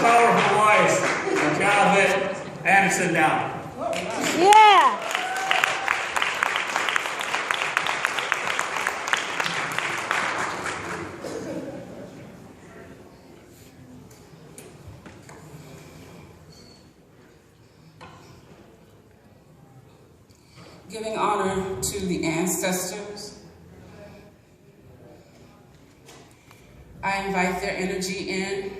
powerful voice of Jolivette Anderson now. Yeah. Giving honor to the ancestors, I invite their energy in,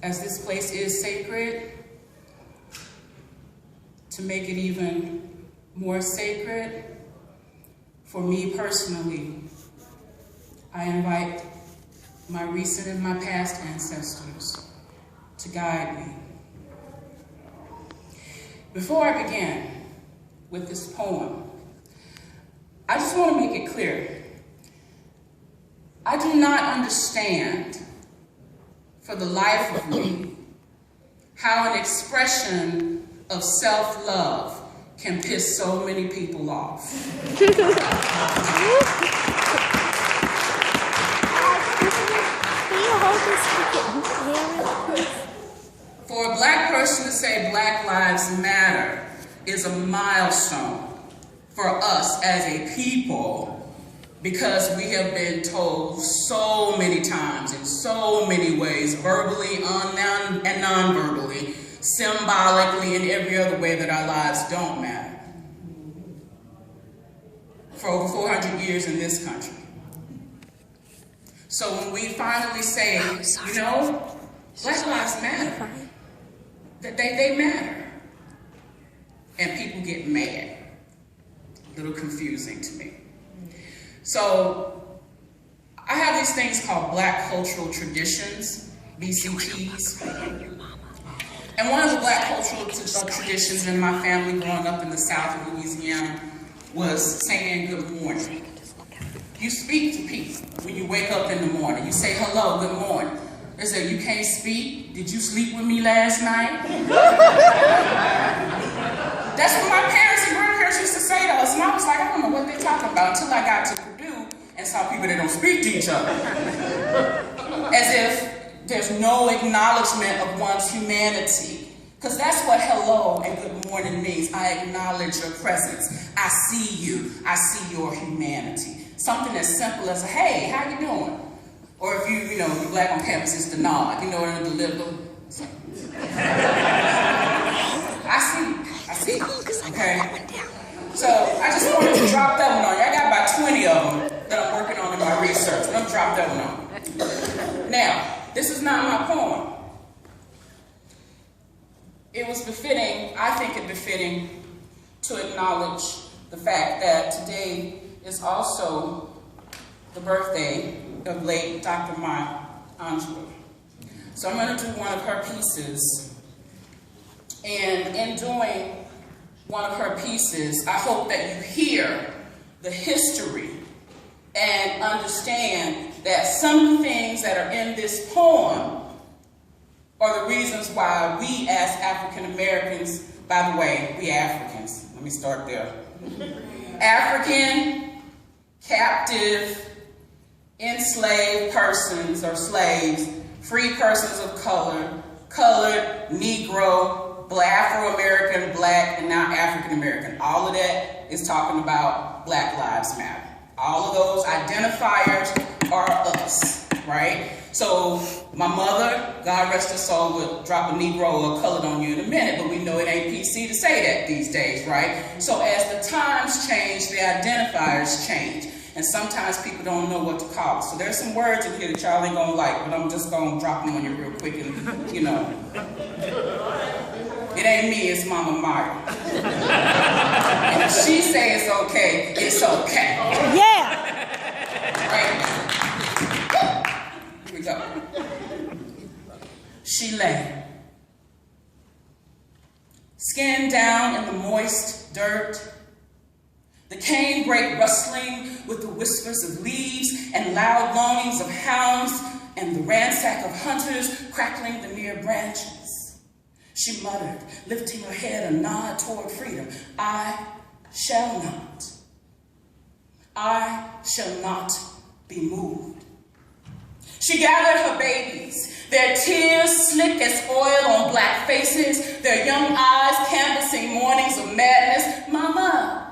as this place is sacred, to make it even more sacred. For me personally, I invite my recent and my past ancestors to guide me. Before I begin with this poem, I just want to make it clear. I do not understand, for the life of me, how an expression of self-love can piss so many people off. For a Black person to say Black Lives Matter is a milestone for us as a people, because we have been told so many times in so many ways, verbally and non-verbally, symbolically, and every other way, that our lives don't matter. For over 400 years in this country. So when we finally say, you know, Black lives matter, that they matter, and people get mad, a little confusing to me. So I have these things called Black cultural traditions, BCTs. And one of the Black cultural traditions in my family growing up in the South of Louisiana was saying good morning. You speak to people when you wake up in the morning. You say, hello, good morning. They say, you can't speak? Did you sleep with me last night? That's what my parents and grandparents used to say to us. And I was like, I don't know what they're talking about, until I got to Purdue and saw people that don't speak to each other. As if there's no acknowledgement of one's humanity. Because that's what hello and good morning means. I acknowledge your presence. I see you. I see your humanity. Something as simple as, hey, how you doing? Or if you're Black on campus, it's the nod. You know, or the little. I see you. Okay? So I just wanted to drop that one on you. I got about 20 of them that I'm working on in my research. But I'm gonna drop that one on. Now, this is not my poem. It was befitting, I think it befitting, to acknowledge the fact that today is also the birthday of late Dr. Maya Angelou. So I'm going to do one of her pieces. And in doing one of her pieces, I hope that you hear the history and understand that some of the things that are in this poem are the reasons why we as African Americans, by the way, we Africans, let me start there. African, captive, enslaved persons or slaves, free persons of color, colored, Negro, Afro-American, Black, and now African-American. All of that is talking about Black Lives Matter. All of those identifiers are us, right? So my mother, God rest her soul, would drop a Negro or a colored on you in a minute, but we know it ain't PC to say that these days, right? So as the times change, the identifiers change. And sometimes people don't know what to call it. So there's some words in here that y'all ain't gonna like, but I'm just gonna drop them on you real quick and, you know. It ain't me, it's Mama Maya. And if she say it's okay, it's okay. Yeah! Right? Here we go. She lay, skin down in the moist dirt, the canebrake rustling with the whispers of leaves and loud longings of hounds and the ransack of hunters crackling the near branches. She muttered, lifting her head a nod toward freedom. I shall not be moved. She gathered her babies, their tears slick as oil on black faces, their young eyes canvassing mornings of madness. Mama,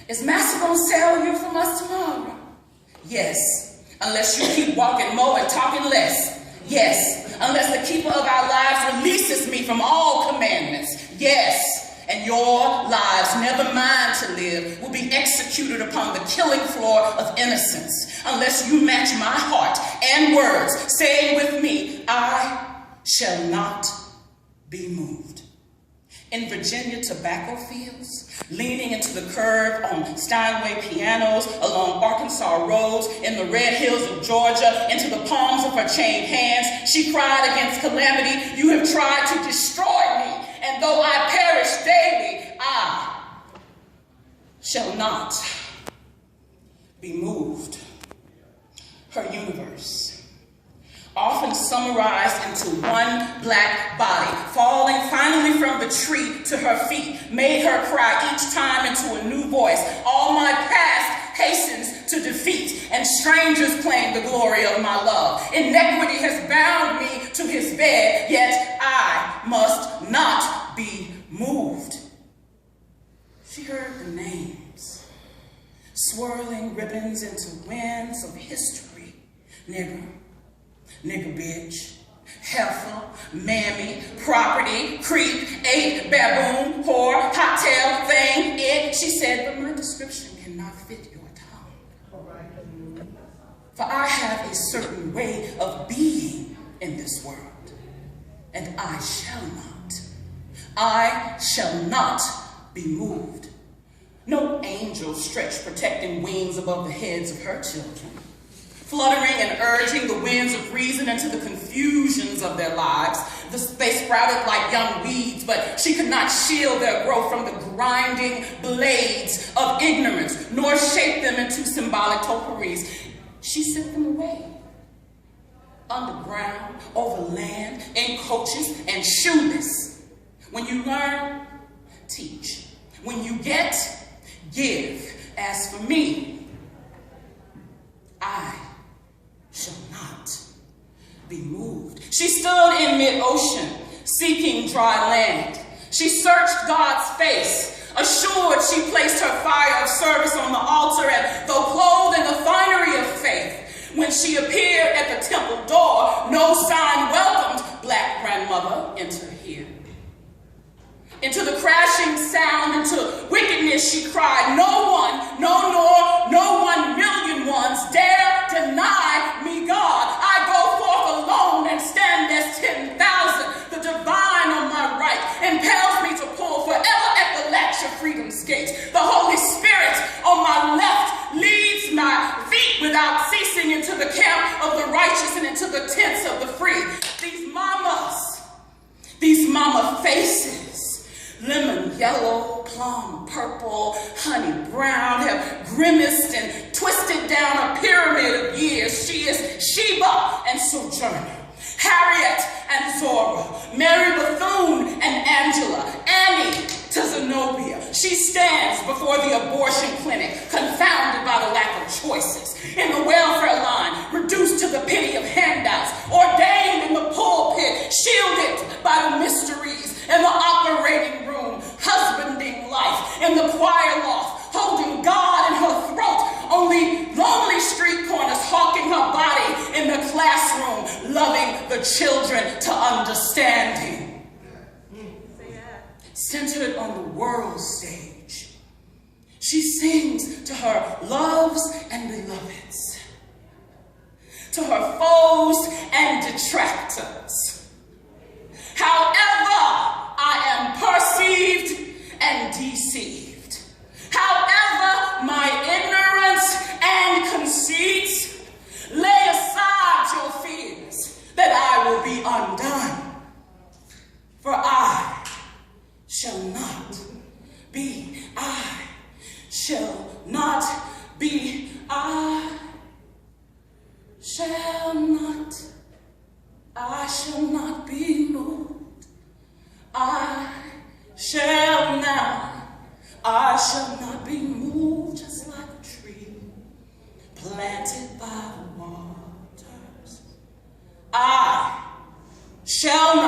is Master gonna sell you from us tomorrow? Yes, unless you keep walking more and talking less. Yes, unless the keeper of our lives releases me from all commandments. Yes, and your lives, never mine to live, will be executed upon the killing floor of innocence, unless you match my heart and words, saying with me, I shall not be moved. In Virginia tobacco fields, leaning into the curve on Steinway pianos, along Arkansas roads, in the red hills of Georgia, into the palms of her chained hands, she cried against calamity. You have tried to destroy me, and though I perish daily, I shall not be moved. Her universe, often summarized into one black body, falling finally from the tree to her feet, made her cry each time into a new voice. All my past hastens to defeat, and strangers claim the glory of my love. Inequity has bound me to his bed, yet I must not be moved. She heard the names, swirling ribbons into winds of history. Nigger, nigger bitch, heifer, mammy, property, creep, ape, baboon, whore, hot tail, thing, it. She said, but my description cannot fit your tongue. For I have a certain way of being in this world, and I shall not be moved. No angel stretched protecting wings above the heads of her children, fluttering and urging the winds of reason into the confusions of their lives. They sprouted like young weeds, but she could not shield their growth from the grinding blades of ignorance, nor shape them into symbolic topiaries. She sent them away, underground, over land, in coaches and shoeless. When you learn, teach. When you get, give. As for me, I shall not be moved. She stood in mid-ocean, seeking dry land. She searched God's face, assured she placed her fire of service on the altar, and though clothed in the finery of faith, when she appeared at the temple door, no sign welcomed black grandmother, enter here. Into the crashing sound, into wickedness she cried, no one, no 1 million ones dare deny me God. I go forth alone and stand as 10,000. The divine on my right impels me to pull forever at the latch of freedom's gate. The Holy Spirit on my left leads my feet without ceasing into the camp of the righteous and into the tents of the free. These mama faces, lemon yellow, plum purple, honey brown, have grimaced and twisted down a pyramid of years. She is Sheba and Sojourner, Harriet and Zora, Mary Bethune and Angela, Annie to Zenobia. She stands before the abortion clinic, confounded by the lack of choices, in the welfare line, reduced to the pity of handouts, ordained in the pulpit, shielded by the mysteries, in the operating room, husbanding life, in the choir loft, holding God in her throat, only lonely street corners, hawking her body in the classroom, loving the children to understanding. Centered on the world stage, she sings to her loves and beloveds, to her foes and detractors. However I am perceived and deceived, however my ignorance and conceits, lay aside your fears that I will be undone. For I shall not be, I shall not be, I shall not be moved. I shall not be moved, just like a tree planted shall